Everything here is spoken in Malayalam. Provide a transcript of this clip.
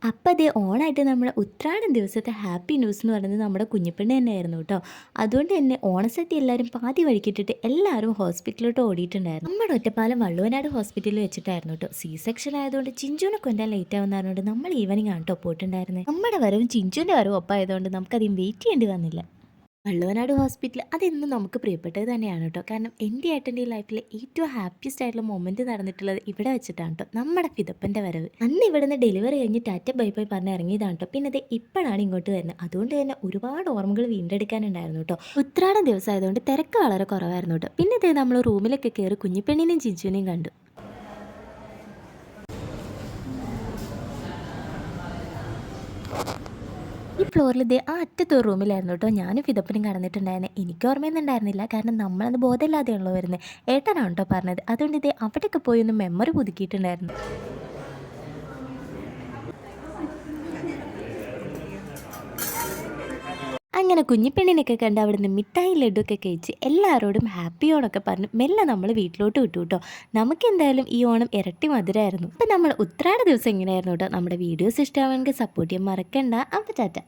അപ്പം അതേ ഓണായിട്ട് നമ്മൾ ഉത്രാടം ദിവസത്തെ ഹാപ്പി ന്യൂസ് എന്ന് പറയുന്നത് നമ്മുടെ കുഞ്ഞിപ്പെണ്ണ് തന്നെയായിരുന്നു കേട്ടോ. അതുകൊണ്ട് തന്നെ ഓണസദ്യ എല്ലാവരും പാതി വഴിക്കിട്ടിട്ട് എല്ലാവരും ഹോസ്പിറ്റലിലോട്ട് ഓടിയിട്ടുണ്ടായിരുന്നു. നമ്മുടെ ഒറ്റപ്പാലം വള്ളുവനാട് ഹോസ്പിറ്റലിൽ വെച്ചിട്ടായിരുന്നു കേട്ടോ. സി സെക്ഷൻ ആയതുകൊണ്ട് ചിഞ്ചുവിനെ കൊണ്ടാൻ ലേറ്റ് ആവുന്ന പറഞ്ഞുകൊണ്ട് നമ്മൾ ഈവനിങ് ആണ് കേട്ടോ പോയിട്ടുണ്ടായിരുന്നത്. നമ്മുടെ വരവും ചിഞ്ചുവിൻ്റെ വരവും ഒപ്പമായതുകൊണ്ട് നമുക്കധികം വെയിറ്റ് ചെയ്യേണ്ടി വന്നില്ല. വള്ളുവനാട് ഹോസ്പിറ്റൽ അതെന്നും നമുക്ക് പ്രിയപ്പെട്ടത് തന്നെയാണ് കേട്ടോ. കാരണം എൻ്റെ ഏട്ടൻ്റെ ലൈഫിലെ ഏറ്റവും ഹാപ്പിയസ്റ്റ് ആയിട്ടുള്ള മൊമെൻറ്റ് നടന്നിട്ടുള്ളത് ഇവിടെ വെച്ചിട്ടാണ് കേട്ടോ. നമ്മുടെ ഫിദപ്പൻ്റെ വരവ് അന്ന് ഇവിടുന്ന് ഡെലിവറി കഴിഞ്ഞ് ടാറ്റ ബൈ ബൈ പറഞ്ഞ് ഇറങ്ങിയതാണ് കേട്ടോ. പിന്നെ അത് ഇപ്പോഴാണ് ഇങ്ങോട്ട് വരുന്നത്. അതുകൊണ്ട് തന്നെ ഒരുപാട് ഓർമ്മകൾ വീണ്ടെടുക്കാനുണ്ടായിരുന്നു കേട്ടോ. ഉത്രാടം ദിവസം ആയതുകൊണ്ട് തിരക്ക് വളരെ കുറവായിരുന്നു കേട്ടോ. പിന്നെ ഇതേ നമ്മൾ റൂമിലൊക്കെ കയറി കുഞ്ഞിപ്പെണ്ണിനെയും ചിഞ്ചുവിനെയും കണ്ടു. ഈ ഫ്ലോറിൽ ഇതേ ആ അറ്റത്തെ ഒരു റൂമിലായിരുന്നു കേട്ടോ ഞാനും ഫിദപ്പനും കടന്നിട്ടുണ്ടായിരുന്നത്. എനിക്ക് ഓർമ്മയൊന്നും ഉണ്ടായിരുന്നില്ല, കാരണം നമ്മളത് ബോധമില്ലാതെയാണല്ലോ വരുന്നത്. ഏട്ടനാണ് കേട്ടോ പറഞ്ഞത്. അതുകൊണ്ട് ഇതേ അവിടെയൊക്കെ പോയി ഒന്ന് മെമ്മറി പുതുക്കിയിട്ടുണ്ടായിരുന്നു. അങ്ങനെ കുഞ്ഞിപ്പെണ്ണിനൊക്കെ കണ്ട് അവിടുന്ന് മിഠായി ലഡുവൊക്കെ കഴിച്ച് എല്ലാവരോടും ഹാപ്പി ഓണമൊക്കെ പറഞ്ഞ് മെല്ലെ നമ്മൾ വീട്ടിലോട്ട് വിട്ടു കേട്ടോ. നമുക്കെന്തായാലും ഈ ഓണം ഇരട്ടി മധുരമായിരുന്നു. അപ്പം നമ്മൾ ഉത്രാട ദിവസം ഇങ്ങനെയായിരുന്നു കേട്ടോ. നമ്മുടെ വീഡിയോസ് ഇഷ്ടമാണെങ്കിൽ സപ്പോർട്ട് ചെയ്യാൻ മറക്കണ്ട. അപ്പം ടാറ്റ.